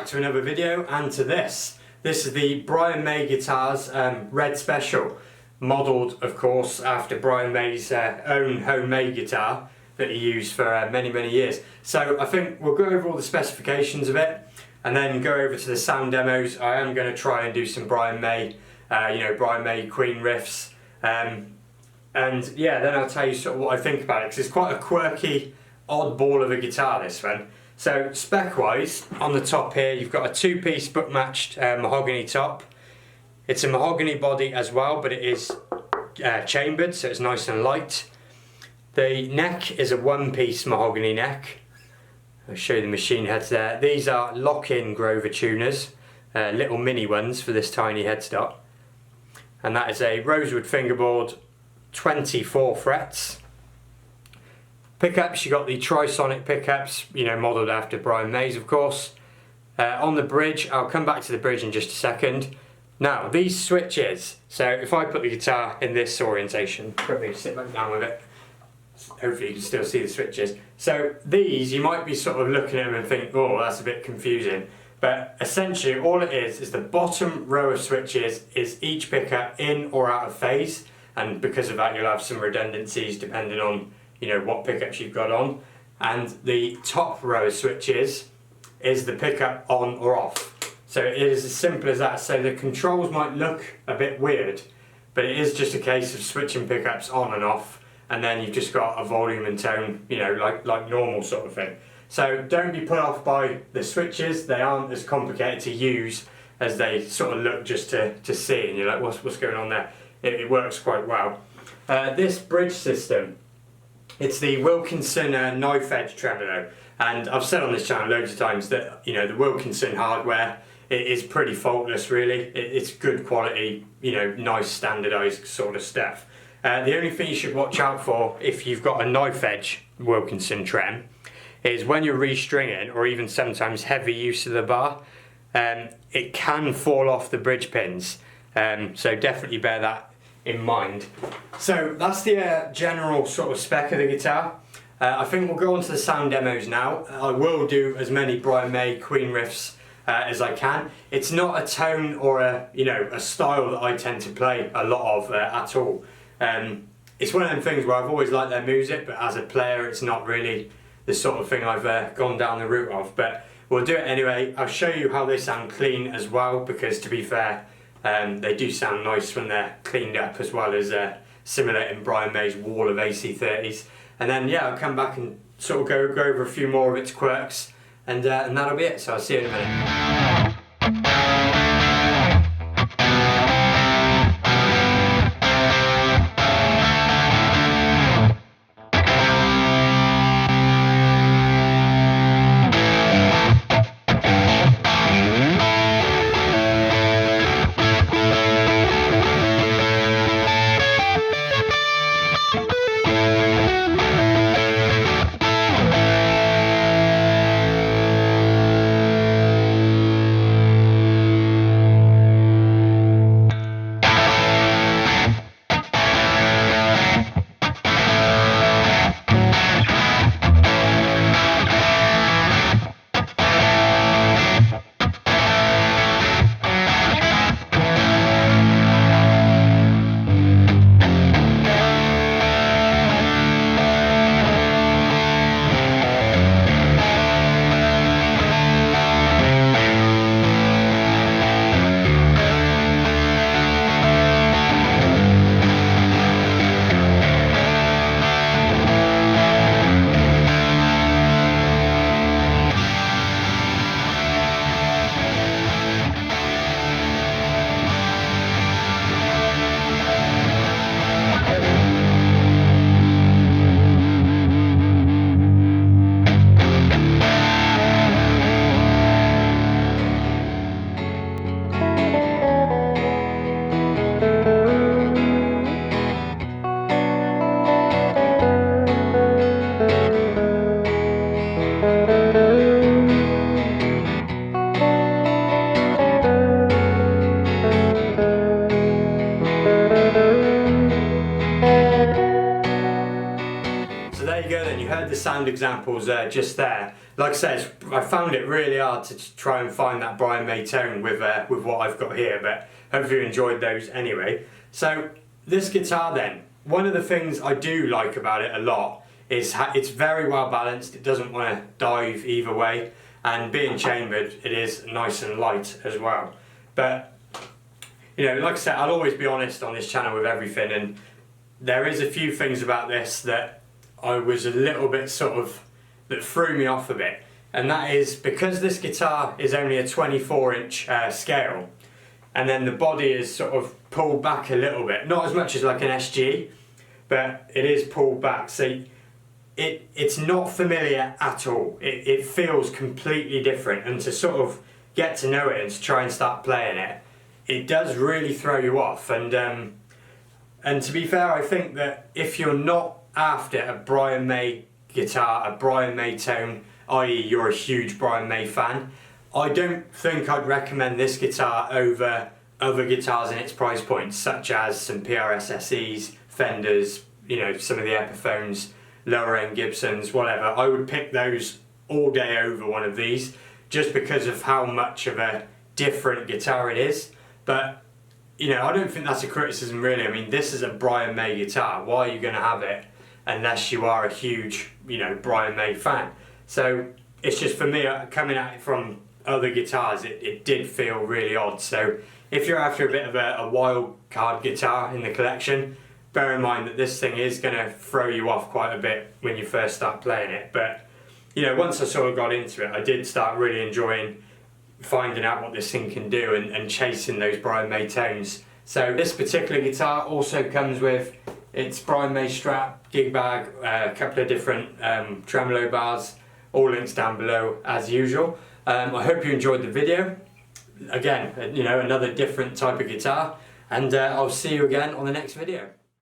back to another video and to this. This is the Brian May Guitars Red Special, modelled of course after Brian May's own homemade guitar that he used for many years. So I think we'll go over all the specifications of it and then go over to the sound demos. I am going to try and do some Brian May, Brian May Queen riffs, and yeah, then I'll tell you sort of what I think about it, because it's quite a quirky, oddball of a guitar, this one. So spec wise, on the top here you've got a two-piece book matched mahogany top. It's a mahogany body as well, but it is chambered, so it's nice and light. The neck is a one-piece mahogany neck. I'll show you the machine heads there. These are lock-in Grover tuners, little mini ones for this tiny headstock. And that is a rosewood fingerboard, 24 frets. Pickups, you got the trisonic pickups, modelled after Brian May's of course. On the bridge, I'll come back to the bridge in just a second. Now, these switches, so if I put the guitar in this orientation, quickly sit back down with it, hopefully you can still see the switches. So these, you might be sort of looking at them and think, oh, that's a bit confusing. But essentially all it is the bottom row of switches is each pickup in or out of phase, and because of that you'll have some redundancies depending on what pickups you've got on. And the top row of switches is the pickup on or off. So it is as simple as that. So the controls might look a bit weird, but it is just a case of switching pickups on and off, and then you've just got a volume and tone, like normal sort of thing. So don't be put off by the switches. They aren't as complicated to use as they sort of look just to see, and you're like, what's going on there? It works quite well. This bridge system, it's the Wilkinson knife edge tremolo, and I've said on this channel loads of times that the Wilkinson hardware, it is pretty faultless really. It's good quality, nice standardised sort of stuff. The only thing you should watch out for if you've got a knife edge Wilkinson trem is when you're restringing, or even sometimes heavy use of the bar, it can fall off the bridge pins, so definitely bear that in mind. So that's the general sort of spec of the guitar. I think we'll go on to the sound demos now. I will do as many Brian May Queen riffs as I can. It's not a tone or a style that I tend to play a lot of at all. It's one of them things where I've always liked their music, but as a player it's not really the sort of thing I've gone down the route of, but we'll do it anyway. I'll show you how they sound clean as well, because to be fair, they do sound nice when they're cleaned up, as well as simulating Brian May's wall of AC30s. And then yeah, I'll come back and sort of go over a few more of its quirks, and that'll be it. So I'll see you in a minute. So there you go then, you heard the sound examples just there. Like I said, I found it really hard to try and find that Brian May tone with what I've got here, but hopefully you enjoyed those anyway. So this guitar then, one of the things I do like about it a lot is it's very well balanced. It doesn't want to dive either way, and being chambered, it is nice and light as well. But you know, like I said, I'll always be honest on this channel with everything, and there is a few things about this that I was a little bit that threw me off a bit, and that is because this guitar is only a 24-inch scale, and then the body is sort of pulled back a little bit, not as much as like an SG, but it is pulled back, so it's not familiar at all. It feels completely different, and to sort of get to know it and to try and start playing it, it does really throw you off. And to be fair, I think that if you're not after a Brian May guitar, a Brian May tone, i.e. you're a huge Brian May fan, I don't think I'd recommend this guitar over other guitars in its price point, such as some PRS SEs, Fenders, you know, some of the Epiphones, lower end Gibsons, whatever. I would pick those all day over one of these, just because of how much of a different guitar it is. But you know, I don't think that's a criticism really. I mean, this is a Brian May guitar. Why are you going to have it unless you are a huge, you know, Brian May fan? So it's just, for me, coming at it from other guitars, it did feel really odd. So if you're after a bit of a wild card guitar in the collection, bear in mind that this thing is going to throw you off quite a bit when you first start playing it. But you know, once I sort of got into it, I did start really enjoying finding out what this thing can do and chasing those Brian May tones. So this particular guitar also comes with its Brian May strap, gig bag, a couple of different tremolo bars, all links down below as usual. I hope you enjoyed the video. Again, you know, another different type of guitar, and I'll see you again on the next video.